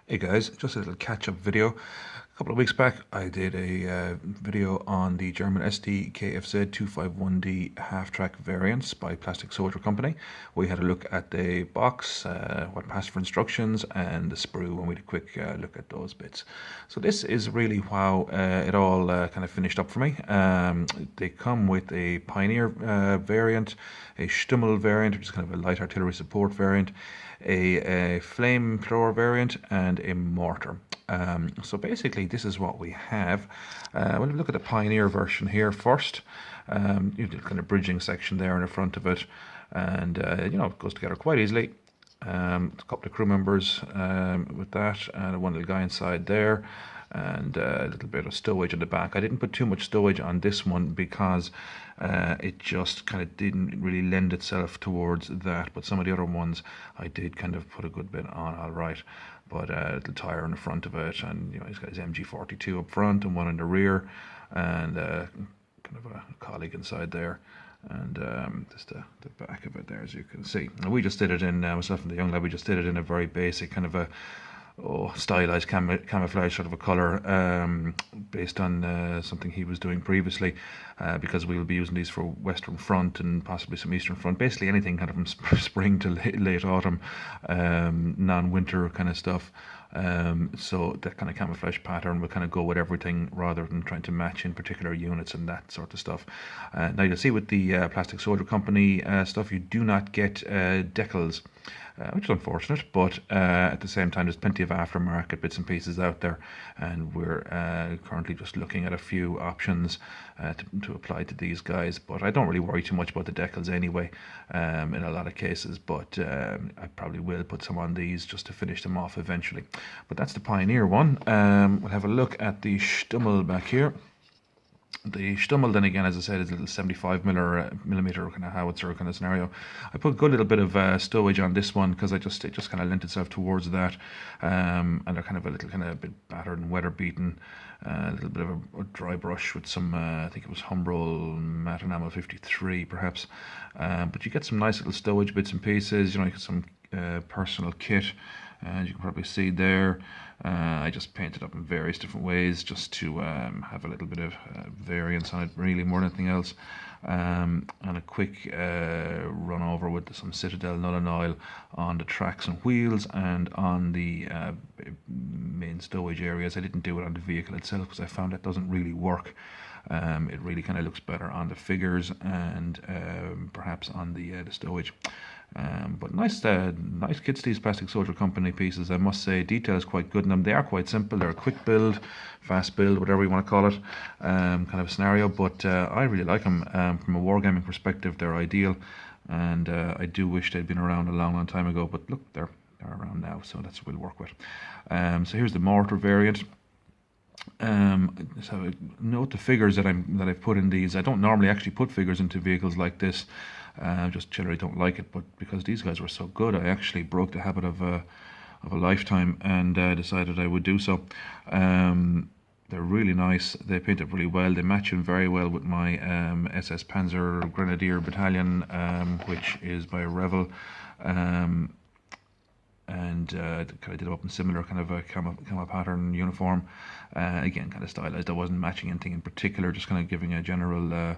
Hey guys, just a little catch-up video. A couple of weeks back, I did a video on the German sdkfz 251D half-track variants by Plastic Soldier Company. We had a look at the box, what passed for instructions, and the sprue, and we had a quick look at those bits. So this is really how it all kind of finished up for me. They come with a Pioneer variant, a Stummel variant, which is kind of a light artillery support variant, a flamethrower variant, and a mortar. So basically this is what we have. We'll look at the Pioneer version here first. You do kind of bridging section there in the front of it, and it goes together quite easily. A couple of crew members with that, and one little guy inside there, and a little bit of stowage at the back. I didn't put too much stowage on this one because it just kind of didn't really lend itself towards that, but some of the other ones I did kind of put a good bit on, all right. But a little tire in the front of it, and he's got his MG42 up front and one in the rear, and kind of a colleague inside there, and just the back of it there, as you can see. And we just did it in, myself and the young lad, we just did it in a very basic kind of a stylized camouflage sort of a color, based on something he was doing previously, because we will be using these for Western Front and possibly some Eastern Front, basically anything kind of from spring to late autumn, non-winter kind of stuff. So that kind of camouflage pattern will kind of go with everything rather than trying to match in particular units and that sort of stuff. Now you'll see with the Plastic Soldier Company stuff, you do not get decals, which is unfortunate, but at the same time there's plenty of aftermarket bits and pieces out there, and we're currently just looking at a few options to apply to these guys. But I don't really worry too much about the decals anyway, in a lot of cases, but I probably will put some on these just to finish them off eventually. But that's the Pioneer one. We'll have a look at the Stummel back here. The Stummel, then again, as I said, is a little 75 millimeter kind of howitzer kind of scenario. I put a good little bit of stowage on this one because it just kind of lent itself towards that, and they're kind of a little kind of a bit battered and weather beaten. A little bit of a dry brush with some, I think it was Humbrol matte enamel 53 perhaps, but you get some nice little stowage bits and pieces. You get some personal kit, as you can probably see there. I just painted up in various different ways just to have a little bit of variance on it, really, more than anything else. And a quick run over with some Citadel null and oil on the tracks and wheels and on the main stowage areas. I didn't do it on the vehicle itself because I found that doesn't really work. It really kind of looks better on the figures and perhaps on the stowage. But nice kits, these Plastic Soldier Company pieces, I must say. Detail is quite good in them. They are quite simple. They're a quick build, fast build, whatever you want to call it, kind of a scenario. But I really like them. From a wargaming perspective, they're ideal, and I do wish they'd been around a long time ago. But look, they're around now, so that's what we'll work with. So here's the Mortar variant. So note the figures that I've put in these. I don't normally actually put figures into vehicles like this. Just generally don't like it, but because these guys were so good, I actually broke the habit of a lifetime and decided I would do so. They're really nice. They paint up really well. They match in very well with my SS Panzer Grenadier Battalion, which is by Revel. And kind of did them up in similar kind of a camo pattern uniform. Again, kind of stylized. I wasn't matching anything in particular, just kind of giving a general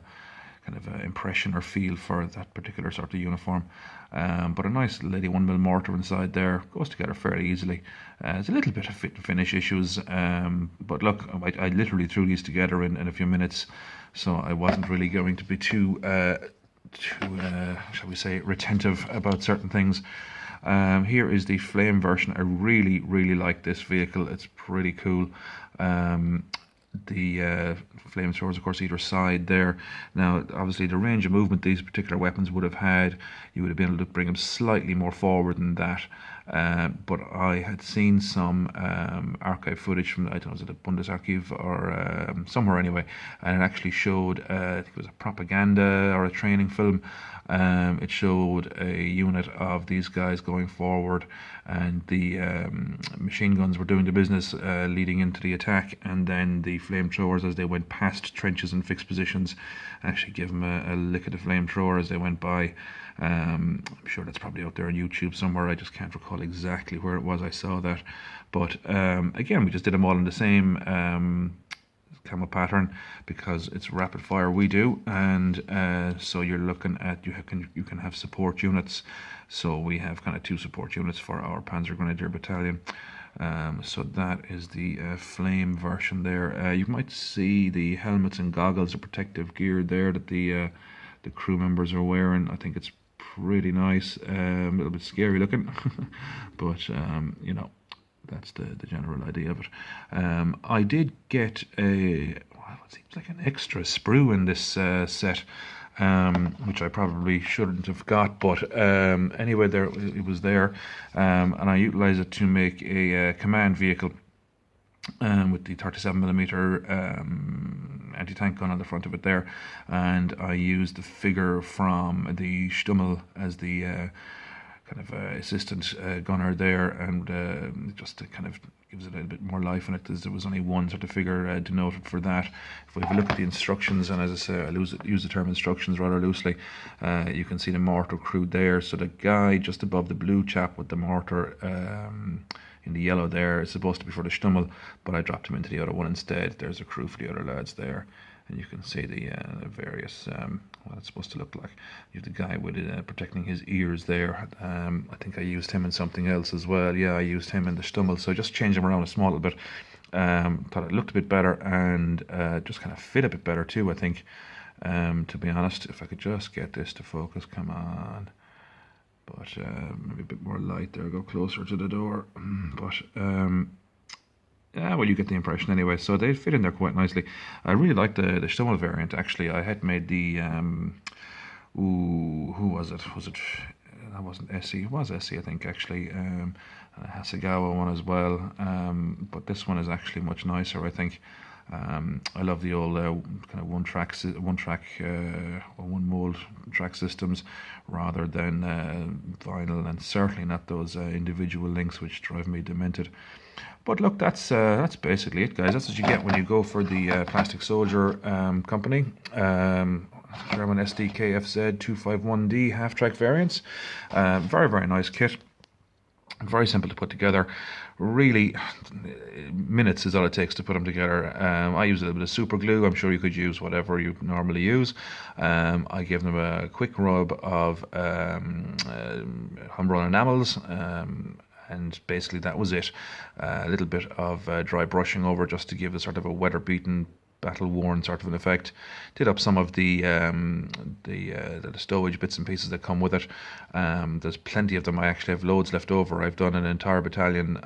kind of impression or feel for that particular sort of uniform. But a nice Lady 1mm mortar inside there, goes together fairly easily. There's a little bit of fit and finish issues, but look, I literally threw these together in a few minutes, so I wasn't really going to be too shall we say, retentive about certain things. Here is the flame version. I really like this vehicle. It's pretty cool. The flamethrowers, of course, either side there. Now, obviously, the range of movement these particular weapons would have had, you would have been able to bring them slightly more forward than that. But I had seen some archive footage from, I don't know, was it a Bundesarchiv or somewhere anyway, and it actually showed, I think it was a propaganda or a training film It showed a unit of these guys going forward, and the machine guns were doing the business leading into the attack, and then the flamethrowers, as they went past trenches and fixed positions, actually give them a lick of the flamethrower as they went by. I'm sure that's probably out there on YouTube somewhere. I just can't recall exactly where it was I saw that. But again, we just did them all in the same camo pattern because it's rapid fire we do, and so you're looking at you can have support units. So we have kind of 2 support units for our Panzer Grenadier Battalion. So that is the flame version there. You might see the helmets and goggles, the protective gear there that the crew members are wearing. I think it's pretty nice. A little bit scary looking, but you know, that's the general idea of it. I did get what seems like an extra sprue in this set, which I probably shouldn't have got, but anyway, there it was there, and I utilized it to make a command vehicle with the 37mm anti-tank gun on the front of it there, and I used the figure from the Stummel as the kind of assistant gunner there, and just to kind of gives it a little bit more life in it, as there was only one sort of figure denoted for that. If we have a look at the instructions, and as I say, I use the term instructions rather loosely, you can see the mortar crew there. So the guy just above the blue chap with the mortar in the yellow there is supposed to be for the Stummel, but I dropped him into the other one instead. There's a crew for the other lads there, and you can see the various what it's supposed to look like. You have the guy with protecting his ears there. I think I used him in something else as well. Yeah, I used him in the Stummel, so just changed him around a small little bit. Thought it looked a bit better, and just kind of fit a bit better too, I think, to be honest. If I could just get this to focus, come on. But maybe a bit more light there, go closer to the door. But yeah, well, you get the impression anyway. So they fit in there quite nicely. I really like the Stummel variant, actually. I had made the who was it? Was it? That wasn't Essie. It was Essie, I think, actually. A Hasegawa one as well. But this one is actually much nicer, I think. I love the old kind of one mold track systems rather than vinyl, and certainly not those individual links which drive me demented. But look, that's basically it, guys. That's what you get when you go for the Plastic Soldier company. German sdkfz 251D half-track variants. Very, very nice kit. Very simple to put together. Really, minutes is all it takes to put them together. I use a little bit of super glue. I'm sure you could use whatever you normally use. I gave them a quick rub of home-run enamels, and basically that was it. A little bit of dry brushing over just to give a sort of a weather-beaten, battle-worn sort of an effect. Did up some of the stowage bits and pieces that come with it. There's plenty of them. I actually have loads left over. I've done an entire battalion,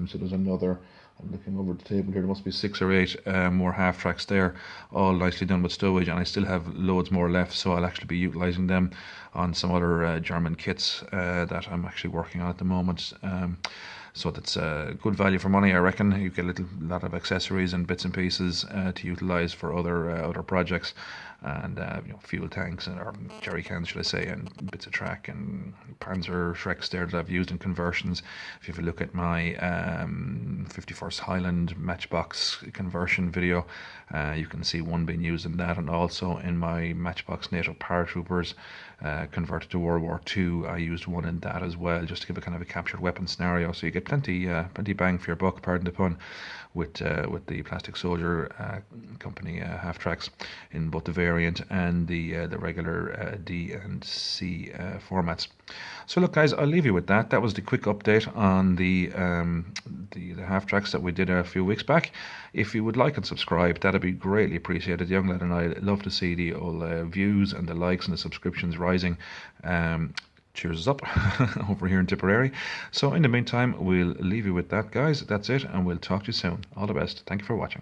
so there's another, I'm looking over the table here, there must be 6 or 8 more half tracks there, all nicely done with stowage, and I still have loads more left, so I'll actually be utilising them on some other German kits that I'm actually working on at the moment. So that's good value for money, I reckon. You get a lot of accessories and bits and pieces to utilise for other projects, and fuel tanks or jerry cans, should I say, and bits of track and Panzer Shreks there that I've used in conversions. If you have a look at my 51st Highland Matchbox conversion video, you can see one being used in that, and also in my Matchbox NATO paratroopers converted to World War II, I used one in that as well, just to give a kind of a captured weapon scenario. So you get plenty bang for your buck, pardon the pun, with the Plastic Soldier company half tracks in both the variant and the regular D and C formats. So look, guys, I'll leave you with that. That was the quick update on the half tracks that we did a few weeks back. If you would like and subscribe, that'd be greatly appreciated. Young lad and I love to see the old views and the likes and the subscriptions rising. Cheers us up over here in Tipperary. So in the meantime, we'll leave you with that, guys. That's it, and we'll talk to you soon. All the best. Thank you for watching.